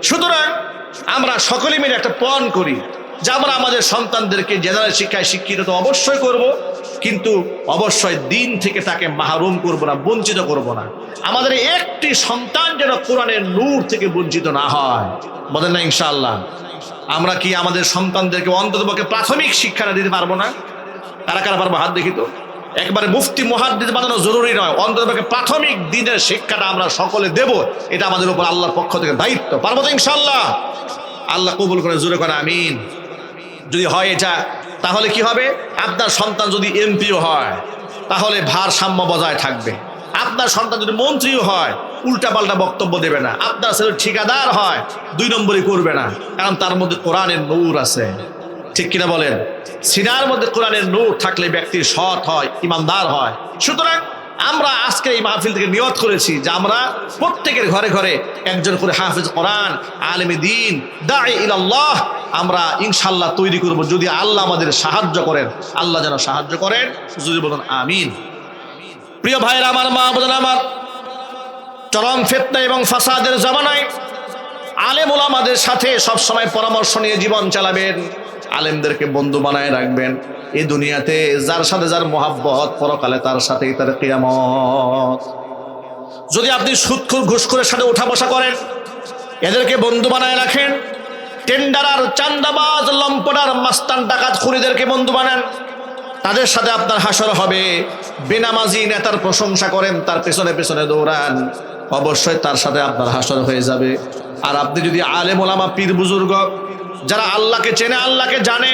সুতরাং আমরা সকলে মিলে একটা পণ করি যে আমরা আমাদের সন্তানদেরকে জেনারেল শিক্ষায় শিক্ষিত তো অবশ্যই করব, কিন্তু অবশ্যই দিন থেকে তাকে মাহরুম করব না, বঞ্চিত করব না। আমাদের একটি সন্তান যেন কোরআনের নূর থেকে বঞ্চিত না হয়, বলেন না ইনশাআল্লাহ। আমরা কি আমাদের সন্তানদেরকে অন্ততপক্ষে প্রাথমিক শিক্ষাটা দিতে পারবো না? কারা কারা পারবো? হাত দেখি তো। একবারে মুফতি মুহাদ্দিস বানানো জরুরি নয়, অন্ততপক্ষে প্রাথমিক দিনের শিক্ষাটা আমরা সকলে দেব, এটা আমাদের উপর আল্লাহর পক্ষ থেকে দায়িত্ব। পারবো তো ইনশাআল্লাহ? আল্লাহ কবুল করে, জোরে করে আমিন। যদি হয় এটা, তাহলে কি হবে? আপনার সন্তান যদি এমপিও হয় তাহলে ভারসাম্য বজায় থাকবে। আপনার সন্তান যদি মন্ত্রীও হয় উল্টাপাল্টা বক্তব্য দেবে না। আপনার ছেলে ঠিকাদার হয় 2 নম্বরই করবে না, কারণ তার মধ্যে কোরআনের নূর আছে। ঠিক কিনা বলেন? সিনার মধ্যে কোরআনের নূর থাকলে ব্যক্তি সৎ হয়, ইমানদার হয়। সুতরাং আমরা আজকে এই মাহফিল থেকে নিয়ত করেছি যে আমরা প্রত্যেকের ঘরে ঘরে একজন করে হাফেজ কোরআন, আলেমে দ্বীন, দাঈ ইলাল্লাহ আমরা ইনশাআল্লাহ তৈরি করব, যদি আল্লাহ আমাদের সাহায্য করেন। আল্লাহ যেন সাহায্য করেন, যদি বলেন আমিন। প্রিয় ভাইরা আমার, মা বোনেরা আমার, চরম ফিতনা এবং ফাসাদের জামানায় আলেম ওলামাদের সাথে সবসময় পরামর্শ নিয়ে জীবন চালাবেন। আলেমদেরকে বন্ধু বানায় রাখবেন। এই দুনিয়াতে যার সাথে যার মহাব্বত, পরকালে তার সাথেই তার কিয়ামত। যদি আপনি সুদখোর ঘুষখোরের সাথে উঠা বসা করেন, এদেরকে বন্ধু বানায় রাখেন, টেন্ডারার, চান্দাবাজ, লম্পটার, মাস্তান, ডাকাত খুনিদেরকে বন্ধু বানান, তাদের সাথে আপনার হাসর হবে। বেনামাজি নেতার প্রশংসা করেন, তার পেছনে পেছনে দৌড়ান, অবশ্যই তার সাথে আপনার হাসর হয়ে যাবে। আর আপনি যদি আলেম ওলামা, পীর বুজুর্গ, যারা আল্লাহকে চেনে, আল্লাহকে জানে,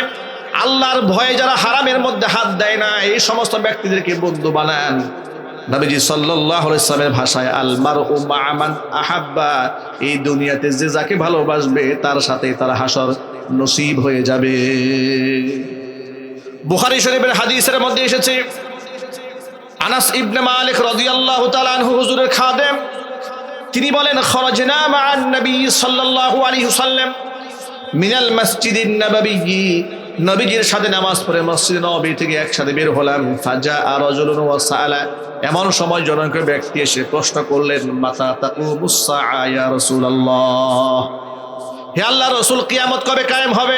আল্লাহর ভয়ে যারা হারামের মধ্যে হাত দেয় না, এই সমস্ত ব্যক্তিদেরকে বন্ধু বানান। নবীজি সাল্লাল্লাহু আলাইহি ওয়াসাল্লামের ভাষায় আল মারউ মা'a মান আহাব্বা, এই দুনিয়াতে যে যাকে ভালোবাসবে তার সাথে তার হাসর নসিব হয়ে যাবে। বুখারী শরীফের হাদিসের মধ্যে এসেছে, আনাস ইবনে মালিক রাদিয়াল্লাহু তাআলা আনহু হুজুরের খাদেম, তিনি বলেন, খরাজনা মা'আন নবী সাল্লাল্লাহু আলাইহি ওয়াসাল্লাম মিনাল মসজিদিন নববী, নবীজির সাথে নামাজ পড়ে মসজিদ নববী থেকে একসাথে বের হলাম। ফাজা রাজুলুন ওয়া সাআলা, এমন সময় জনৈক ব্যক্তি এসে প্রশ্ন করলেন, মাতা তাকুমুস সাআ ইয়া রাসূলুল্লাহ, হে আল্লাহর রাসূল, কিয়ামত কবে কায়েম হবে?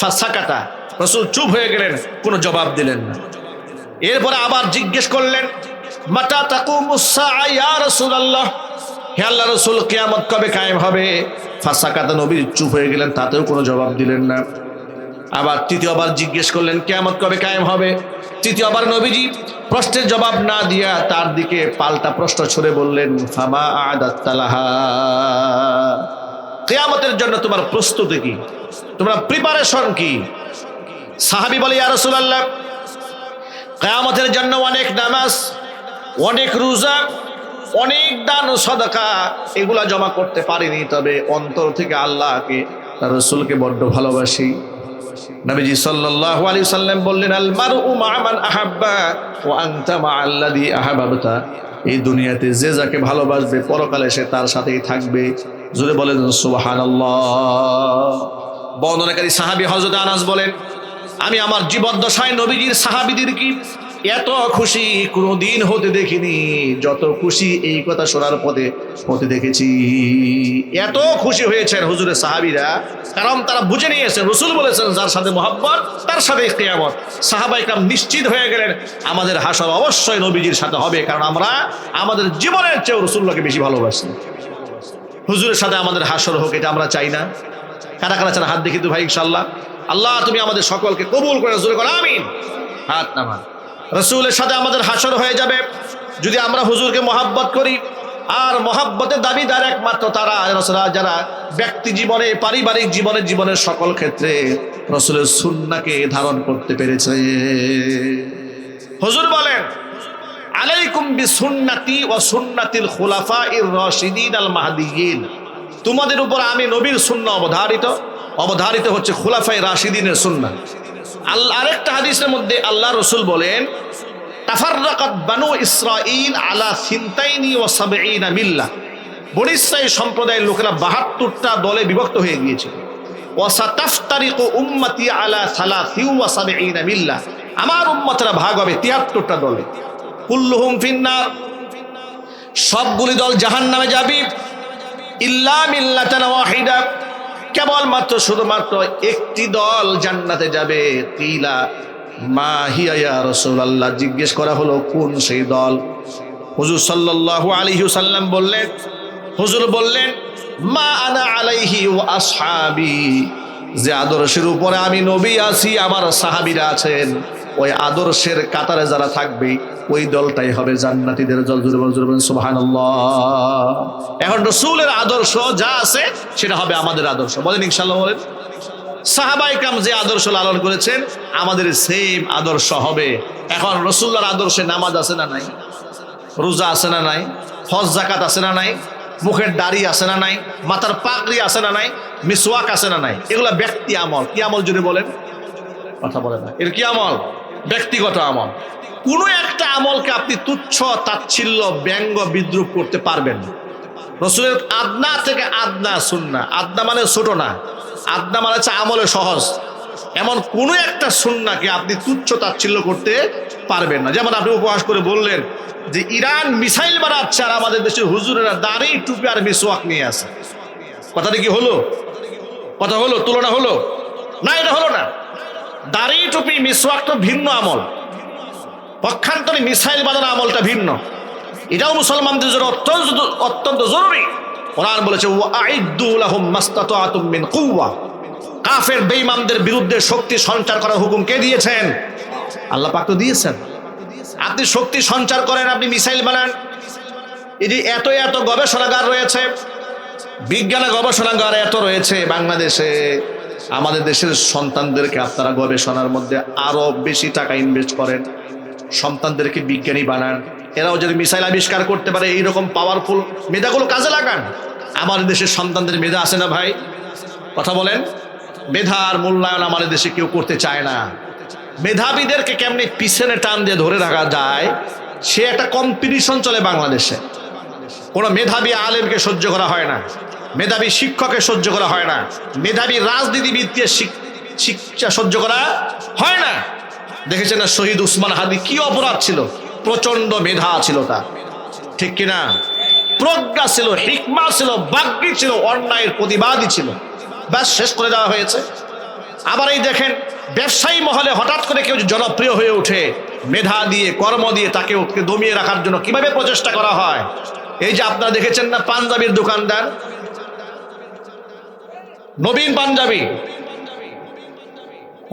ফাসাকাতা, রাসূল চুপ হয়ে গেলেন, কোনো জবাব দিলেন না। এরপরে আবার জিজ্ঞেস করলেন, মাতা তাকুমুস সাআ ইয়া রাসূলুল্লাহ, হে আল্লাহর রাসূল, কিয়ামত কবে কায়েম হবে? ফাসাকাতা, নবী চুপ হয়ে গেলেন, তাতেও কোনো জবাব দিলেন না। আবার তৃতীয়বার জিজ্ঞেস করলেন, কিয়ামত কবে কায়েম হবে? তৃতীয়বার নবীজি প্রশ্নের জবাব না দিয়া তার দিকে পাল্টা প্রশ্ন ছুড়ে বললেন, ফামা আ'দাত্তা লাহা, কিয়ামতের জন্য তোমার প্রস্তুতি কি, তোমার প্রিপারেশন কি? সাহাবী বলে, ইয়া রাসূলুল্লাহ, কিয়ামতের জন্য অনেক নামাজ, অনেক রোজা, অনেক দান সাদাকা, এগুলা জমা করতে পারিনি, তবে অন্তর থেকে আল্লাহকে, তার রাসূলকে বড্ড ভালোবাসি। নবীজি সাল্লাল্লাহু আলাইহি ওয়াসাল্লাম বললেন, আল মারউ মা'a মান আহাব্বা ওয়া আনতা মা'আল্লাযী আহাব্বতা, এই দুনিয়াতে যে যাকে ভালোবাসবে পরকালে সে তার সাথেই থাকবে। জোরে বলেন সুবহানাল্লাহ। বর্ণনাকারী সাহাবী হযরত আনাস বলেন, আমি আমার জীবদ্দশায় নবীজির সাহাবীদের কি এত খুশি কোনোদিন হতে দেখিনি, যত খুশি এই কথা শোনার পথে দেখেছি। এত খুশি হয়েছেন হুজুরের সাহাবীরা, কারণ তারা বুঝে নিয়েছেন রাসূল বলেছেন, যার সাথে মহব্বত তার সাথে কিয়ামত। সাহাবায়ে কেরাম নিশ্চিত হয়ে গেলেন, আমাদের হাসর অবশ্যই নবীজির সাথে হবে, কারণ আমরা আমাদের জীবনের চেয়ে রাসূলকে বেশি ভালোবাসি। হুজুরের সাথে আমাদের হাসর হোক, এটা আমরা চাই না? কারা কারা চান? হাত দেখি তো ভাই, ইনশাআল্লাহ। আল্লাহ তুমি আমাদের সকলকে কবুল করে, জোরে করে আমিন। হাত নামান। রাসূলের সাথে আমাদের হাসর হয়ে যাবে যদি আমরা হুজুরকে মহব্বত করি। আর মহব্বতের দাবিদার একমাত্র তারা যারা ব্যক্তি জীবনে, পারিবারিক জীবনে, জীবনের সকল ক্ষেত্রে রাসূলের সুন্নাহকে ধারণ করতে পেরেছে। হুজুর বলেন, আলাইকুম বিসুন্নতি ওয়া সুন্নাতিল খুলাফাইর রাশিদিন আল মাহদিয়িন, তোমাদের উপর আমি নবীর সুন্নাহ অবধারিত হচ্ছে খুলাফায়ে রাশিদিনের সুন্নাহ। আরেকটা হাদিসের মধ্যে আল্লাহ রাসূল বলেন, তাফাররাকাত বানু ইসরাঈল আলা সিনতাইনি ওয়া সাবঈনা মিল্লাহ, বনী ইসরাঈল সম্প্রদায়ের লোকেরা ৭২টা দলে বিভক্ত হয়ে গিয়েছে। ওয়াসাতাফতারিকু উম্মতি আলা 73 মিল্লাহ, আমার উম্মতরা ভাগ হবে 73টা দলে। কুল্লুহুম ফিন্নার, সবগুলি দল জাহান্নামে যাবে। ইল্লা মিল্লাতান ওয়াহিদা, কেবলমাত্র শুধুমাত্র একটি দল জান্নাতে যাবে। কিলা মা হিয়া ইয়া রাসূলুল্লাহ, জিজ্ঞেস করা হলো কোন সেই দল? হুজুর সাল্লাল্লাহু আলাইহি ওয়াসাল্লাম বললেন, হুজুর বললেন মা আনা আলাইহি ওয়া আসহাবি, যে আদর্শের উপরে আমি নবী আছি, আমার সাহাবীরা আছেন, ওই আদর্শের কাতারে যারা থাকবে ওই দলটাই হবে জান্নাতীদের দল। সুবহানাল্লাহ। এখন রাসূলের আদর্শ যা আছে সেটা হবে আমাদের আদর্শ, বলেন ইনশাআল্লাহ বলেন। সাহাবায়ে কেরাম যে আদর্শ লালন করেছেন আমাদের সেম আদর্শ হবে। এখন রাসূলুল্লাহর আদর্শে নামাজ আছে না নাই? রোজা আছে না নাই? হজ যাকাত আছে না নাই? মুখের দাড়ি আছে না নাই? মাথার পাগড়ি আছে না নাই? মিসওয়াক আছে না নাই? এগুলা ব্যক্তি আমল। কি আমল যদি বলেন? কথা বলে না। এর কি আমল? ব্যক্তিগত আমল। কোন একটা আমলকে আপনি তুচ্ছ তাচ্ছিল্য ব্যঙ্গ বিদ্রুপ করতে পারবেন না। রাসূলের আদনা থেকে আদনা সুন্নাহ, আদনা মানে ছোট না, আদনা মানে হচ্ছে আমলে সহজ, এমন কোন একটা সুন্নাহকে আপনি তুচ্ছ তাচ্ছিল্য করতে পারবেন না। যেমন আপনি উপহাস করে বললেন যে ইরান মিসাইল বানাচ্ছে আর আমাদের দেশের হুজুরেরা দাড়ি টুপি আর মিসওয়াক নিয়ে আসে। কথাটা কি হলো? কথা হলো? তুলনা হলো? না, এটা হলো না। দাড়ি টুপি মিসওয়াক তো ভিন্ন আমল, পক্ষান্তরে মিসাইল বানানোর আমলটা ভিন্ন। এটাও মুসলমানদের জন্য অত্যন্ত জরুরি। কোরআন বলেছে ওয়াইদু লাহুম মাসতাতাতুম মিন কুওয়া, কাফের বেঈমানদের বিরুদ্ধে শক্তি সঞ্চার করার হুকুম কে দিয়েছেন? আল্লাহ পাক তো দিয়েছেন। আপনি শক্তি সঞ্চার করেন, আপনি মিসাইল বানান। এই যে এত এত গবেষণাগার রয়েছে, বিজ্ঞানের গবেষণাগার এত রয়েছে বাংলাদেশে, আমাদের দেশের সন্তানদেরকে আপনারা গবেষণার মধ্যে আরো বেশি টাকা ইনভেস্ট করেন, সন্তানদেরকে বিজ্ঞানী বানান। এরাও যদি মিসাইল আবিষ্কার করতে পারে, এইরকম পাওয়ারফুল মেধাগুলো কাজে লাগান। আমাদের দেশের সন্তানদের মেধা আছে না ভাই? কথা বলেন। মেধার মূল্যায়ন আমাদের দেশে কেউ করতে চায় না। মেধাবীদেরকে কেমনি পিছনে টান দিয়ে ধরে রাখা যায় সে একটা কম্পিটিশন চলে বাংলাদেশে। কোনো মেধাবী আলেমকে সহ্য করা হয় না, মেধাবী শিক্ষককে সহ্য করা হয় না, মেধাবী রাজনীতিবিদকে শিক্ষা সহ্য করা হয় না। দেখেছেন না শহীদ উসমান হাদি কি অপরাধ ছিল? প্রচন্ড মেধা ছিল তার, ঠিক কিনা? প্রজ্ঞা ছিল, হিকমা ছিল, বাগ্যী ছিল, অন্যায়ের প্রতিবাদী ছিল, ব্যাস শেষ করে দেওয়া হয়েছে। আবার এই দেখেন ব্যবসায়ী মহলে হঠাৎ করে কেউ জনপ্রিয় হয়ে ওঠে, মেধা দিয়ে কর্ম দিয়ে তাকে দমিয়ে রাখার জন্য কিভাবে প্রচেষ্টা করা হয়। এই যে আপনারা দেখেছেন না পাঞ্জাবির দোকানদার, নবীন পাঞ্জাবি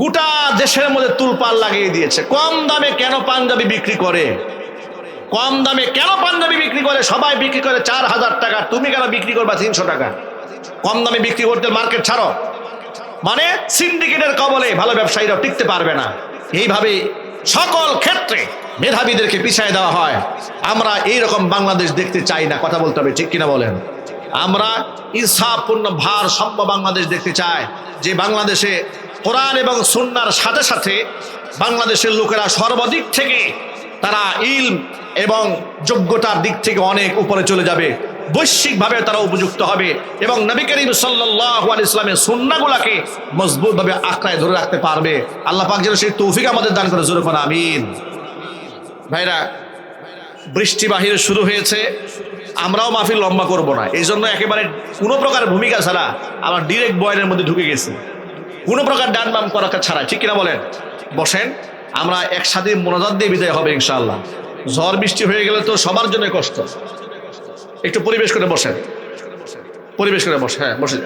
গোটা দেশের মধ্যে তুলপাল লাগিয়ে দিয়েছে। কম দামে কেন পাঞ্জাবি বিক্রি করে? কম দামে কেন পাঞ্জাবি বিক্রি করে? সবাই বিক্রি করে 4000 টাকা, তুমি কেন বিক্রি করবা 300 টাকা? কম দামে বিক্রি করতে মার্কেট ছাড়ো। মানে সিন্ডিকেটের কবলে ভালো ব্যবসায়ীরা টিকতে পারবে না। এইভাবে সকল ক্ষেত্রে মেধাবীদেরকে পিছায় দেওয়া হয়। আমরা এইরকম বাংলাদেশ দেখতে চাই না, কথা বলতে হবে, ঠিক কিনা বলেন? আমরা ইনসাফপূর্ণ ভারসাম্য বাংলাদেশ দেখতে চাই, যে বাংলাদেশে কোরআন এবং সুন্নাহর সাথে সাথে বাংলাদেশের লোকেরা সর্বদিক থেকে তারা ইলম এবং যোগ্যতার দিক থেকে অনেক উপরে চলে যাবে, বৈশ্বিকভাবে তারা উপযুক্ত হবে এবং নবী করিম সাল্লাল্লাহু আলাইহি ওয়াসাল্লামের সুন্নাহগুলোকে মজবুতভাবে আঁকড়ায় ধরে রাখতে পারবে। আল্লাহ পাক যেন সেই তৌফিক আমাদের দান করে, জোরে বলেন আমিন। ভাইরা, বৃষ্টি বাহিরে শুরু হয়েছে, আমরাও মাহফিল লম্বা করব না, এই জন্য একেবারে কোনো প্রকার ভূমিকা ছাড়া আমরা ডিরেক্ট বয়ানের মধ্যে ঢুকে গেছি, কোনো প্রকার ডান বাম করা ছাড়া, ঠিক কিনা বলেন? বসেন, আমরা একসাথে মোনাজাত দিয়ে বিদায় হবে ইনশাআল্লাহ। ঝড় বৃষ্টি হয়ে গেলে তো সবার জন্য কষ্ট। একটু পরিবেশ করে বসেন, পরিবেশ করে বসে, হ্যাঁ বসে।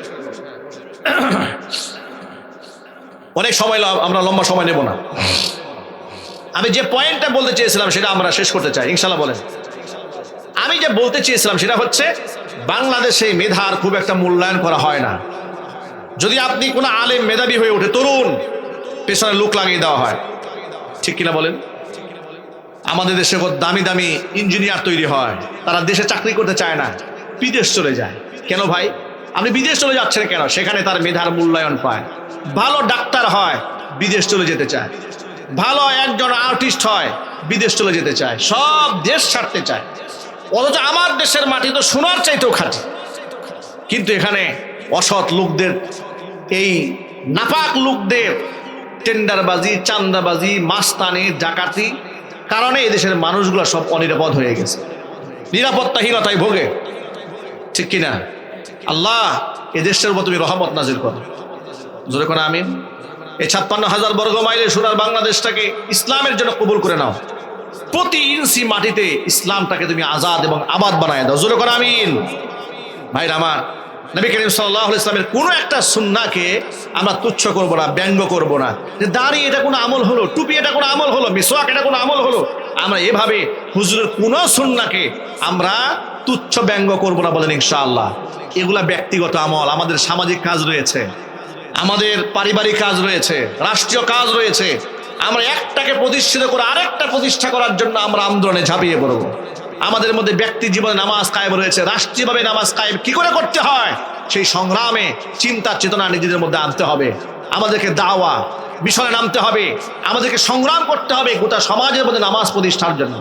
অনেক সময় আমরা লম্বা সময় নেব না। আমি যে পয়েন্টটা বলতে চেয়েছিলাম সেটা আমরা শেষ করতে চাই ইনশাআল্লাহ। বলেন, আমি যে বলতে চেয়েছিলাম সেটা হচ্ছে বাংলাদেশে মেধার খুব একটা মূল্যায়ন করা হয় না। যদি আপনি কোনো আলেম মেধাবী হয়ে ওঠে, তরুণ, পেছনে লোক লাগিয়ে দেওয়া হয়, ঠিক কিনা বলেন? আমাদের দেশে দামি দামি ইঞ্জিনিয়ার তৈরি হয়, তারা দেশে চাকরি করতে চায় না, বিদেশ চলে যায়। কেন ভাই? আপনি বিদেশ চলে যাচ্ছেন কেন? সেখানে তার মেধার মূল্যায়ন পায়। ভালো ডাক্তার হয়, বিদেশ চলে যেতে চায়। ভালো একজন আর্টিস্ট হয়, বিদেশ চলে যেতে চায়। সব দেশ ছাড়তে চায়। অথচ আমার দেশের মাটি তো সোনার চাইতেও খাঁটি, কিন্তু এখানে অসৎ লোকদের এই নাপাক লোকদের টেন্ডারবাজি, চান্দাবাজি, মাস্তানি, ডাকাতি কারণে এদেশের মানুষগুলো সব অনিরাপদ হয়ে গেছে, নিরাপত্তাহীনতায় ভোগে। ঠিক কিনা? আল্লাহ এদেশের উপর তুমি রহমত নাজিল করো। জোরে করে আমিন। এই 56,000 বর্গ মাইলের সোনার বাংলাদেশটাকে ইসলামের জন্য কবুল করে নাও। প্রতি ইঞ্চি মাটিতে ইসলামটাকে তুমি আজাদ এবং আবাদ বানায় দাও। জোরে করে আমিন। ভাইরা আমার, নবী করিম সাল্লাল্লাহু আলাইহি ওয়াসাল্লামের কোনো একটা সুন্নাহকে আমরা তুচ্ছ করব না, ব্যঙ্গ করব না, যে দাড়ি এটা কোনো আমল হলো, টুপি এটা কোনো আমল হলো, মিসওয়াক এটা কোনো আমল হলো। আমরা এভাবে হুজুরের কোনো সুন্নাহকে আমরা তুচ্ছ ব্যঙ্গ করব না, বলেন ইনশাআল্লাহ। এগুলা ব্যক্তিগত আমল, আমাদের সামাজিক কাজ রয়েছে, আমাদের পারিবারিক কাজ রয়েছে, রাষ্ট্রীয় কাজ রয়েছে। আমরা একটাকে প্রতিষ্ঠিত করে আরেকটা প্রতিষ্ঠা করার জন্য আমরা আন্দোলনে ঝাঁপিয়ে পড়ব। আমাদের মধ্যে ব্যক্তি জীবনে নামাজ কায়েম রয়েছে, রাষ্ট্রীয়ভাবে নামাজ কায়েম কি করে করতে হয় সেই সংগ্রামে চিন্তা চেতনা নিজেদের মধ্যে আনতে হবে। আমাদেরকে দাওয়া বিষয়ে নামতে হবে, আমাদেরকে সংগ্রাম করতে হবে গোটা সমাজের মধ্যে নামাজ প্রতিষ্ঠার জন্য।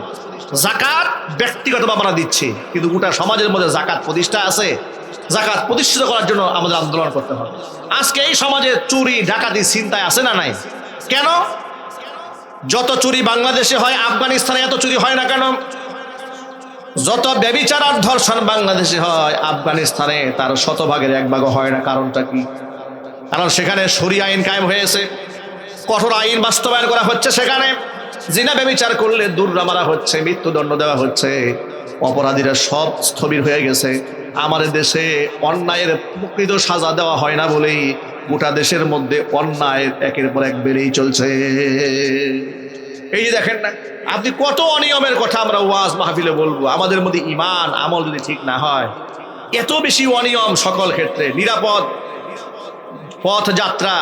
যাকাত ব্যক্তিগতভাবে আমরা দিচ্ছি, কিন্তু গোটা সমাজের মধ্যে যাকাত প্রতিষ্ঠা আছে। যাকাত প্রতিষ্ঠিত করার জন্য আমাদের আন্দোলন করতে হবে। আজকে এই সমাজে চুরি ডাকাতি চিন্তায় আছে না নাই? কেন? যত চুরি বাংলাদেশে হয়, আফগানিস্তানে এত চুরি হয় না কেন? যত ব্যভিচার আর ধর্ষণ বাংলাদেশে হয়, আফগানিস্তানে তার 100 ভাগের 1 ভাগও হয় না। কারণটা কি? কারণ সেখানে শরিয়া আইন কায়েম হয়েছে, কঠোর আইন বাস্তবায়ন করা হচ্ছে। সেখানে জিনা ব্যভিচার করলে দূররা মারা হচ্ছে, মৃত্যুদণ্ড দেওয়া হচ্ছে, অপরাধীরা সব স্থবির হয়ে গেছে। আমাদের দেশে অন্যায়ের প্রকৃত সাজা দেওয়া হয় না বলেই গোটা দেশের মধ্যে অন্যায় একের পর এক বেড়েই চলছে। এই যে দেখেন না আপনি, কত অনিয়মের কথা আমরা ওয়াজ মাহফিলে বলবো। আমাদের মধ্যে ঈমান আমল যদি ঠিক না হয়, এত বেশি অনিয়ম সকল ক্ষেত্রে। নিরাপদ পথযাত্রা,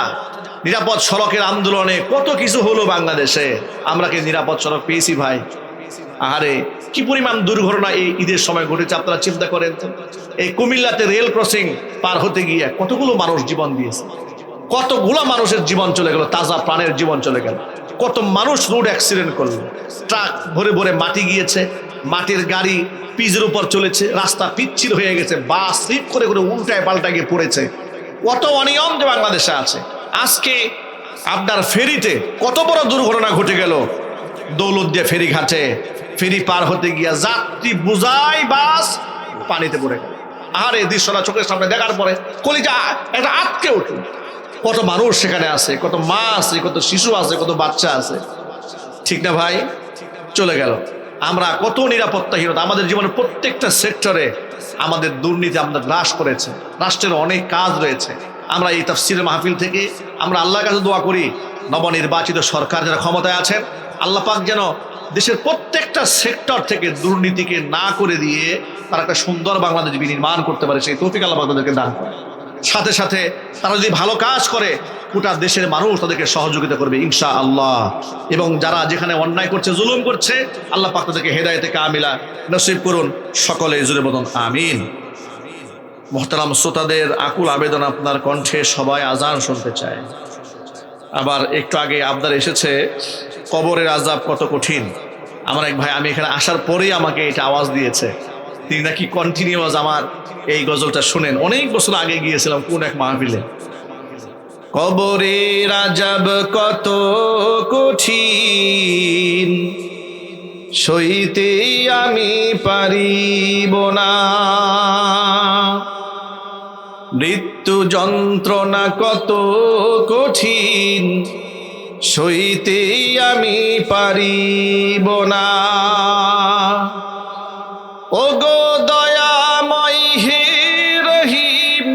নিরাপদ সড়কের আন্দোলনে কত কিছু হলো বাংলাদেশে। আমরা কি নিরাপদ সড়ক পেয়েছি ভাই? আরে কি পরিমাণ দুর্ঘটনা এই ঈদের সময় ঘটেছে আপনারা চিন্তা করেন তো। এই কুমিল্লাতে রেল ক্রসিং পার হতে গিয়ে কতগুলো মানুষ জীবন দিয়েছে, কতগুলো মানুষের জীবন চলে গেল, তাজা প্রাণের জীবন চলে গেল। কত মানুষ রোড অ্যাক্সিডেন্ট করলো, ট্রাক ভরে ভরে মাটি গিয়েছে, মাটির গাড়ি পিচের উপর চলেছে, রাস্তা পিচ্ছিল হয়ে গেছে, বাস স্লিপ করে করে উল্টায় পাল্টা গিয়ে পড়েছে। কত অনিয়ম যে বাংলাদেশে আছে। আজকে আপনার ফেরিতে কত বড় দুর্ঘটনা ঘটে গেল। দৌলতদিয়া ফেরি ঘাটে ফেরি পার হতে গিয়া যাত্রী বোঝাই বাস পানিতে পড়ে গেল। আর এই দৃশ্যটা চোখের সামনে দেখার পরে কলিজা এটা আটকে উঠল। কত মানুষ সেখানে আছে, কত মা আছে, কত শিশু আছে, কত বাচ্চা আছে। ঠিক না ভাই? চলে গেল। আমরা কত নিরাপত্তাহীনতা আমাদের জীবনের প্রত্যেকটা সেক্টরে আমাদের দুর্নীতি আমাদের গ্রাস করেছে। রাষ্ট্রের অনেক কাজ রয়েছে। আমরা এই তাফসীরের মাহফিল থেকে আমরা আল্লাহর কাছে দোয়া করি, নবনির্বাচিত সরকার যারা ক্ষমতায় আছেন, আল্লাহ পাক যেন দেশের প্রত্যেকটা সেক্টর থেকে দুর্নীতিকে না করে দিয়ে তারা একটা সুন্দর বাংলাদেশ বিনির্মাণ করতে পারে, সেই তৌফিক আল্লাহ পাক তাদেরকে দান করে। সাথে সাথে তারা যদি ভালো কাজ করে গোটা দেশের মানুষ তাদেরকে সহযোগিতা করবে ইনশাআল্লাহ। এবং যারা যেখানে অন্যায় করছে, জুলুম করছে, আল্লাহ পাক তাদেরকে হেদায়েতে কামিলা নসিব করুন। সকলে জোরে বলুন আমিন। মুহতারাম শ্রোতাদের আকুল আবেদন, আপনার কণ্ঠে সবাই আজান শুনতে চায়। আবার একটু আগে আবদার এসেছে, কবরের আযাব কত কঠিন। আমার এক ভাই, আমি এখানে আসার পরেই আমাকে এটা আওয়াজ দিয়েছে, তিনি নাকি কন্টিনিউয়াস আমার এই গজলটা শুনেন। অনেক বছর আগে গিয়েছিলাম কোন এক মাহফিলে। কবরের আযাব কত কঠিন, সইতে আমি পারিব না। মৃত্যু যন্ত্রণা কত কঠিন, সইতে আমি পারিব না। ওগো দয়াময় হে রহিম,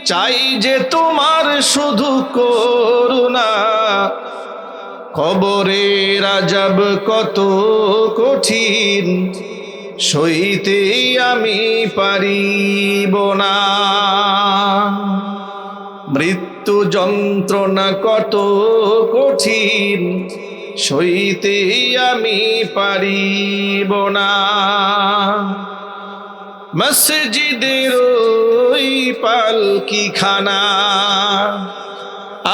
চাই যে তোমার শুধু করুণা। কবরের আযাব কত কঠিন, সইতে আমি পারিব না। মৃত্যু যন্ত্রণা কত কঠিন, সইতে আমি পারিব না। মসজিদের ওই পালকিখানা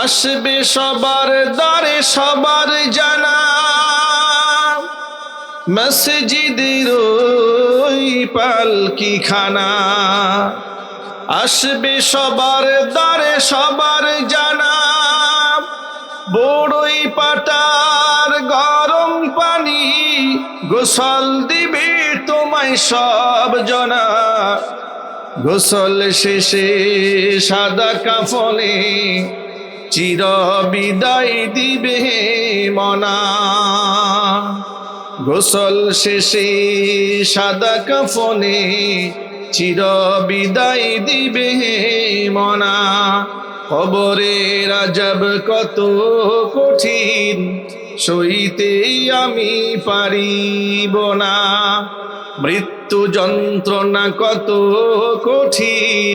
আসবে সবার দ্বারে সবার জানা। মসজিদের ওই পালকিখানা আসবে সবার দ্বারে সবার জানা, বড়ই পাটার গরম পানি, গোসল দিবে তোমায় সব জনা। গোসল শেষে সাদা কাফনে চির বিদায় দিবে মনা। গোসল শেষে সাদা কাফনে চির বিদায় দিবে মনা। কবরের আযাব কত কঠিন, সইতে আমি পারিব না। মৃত্যু যন্ত্রণা কত কঠিন,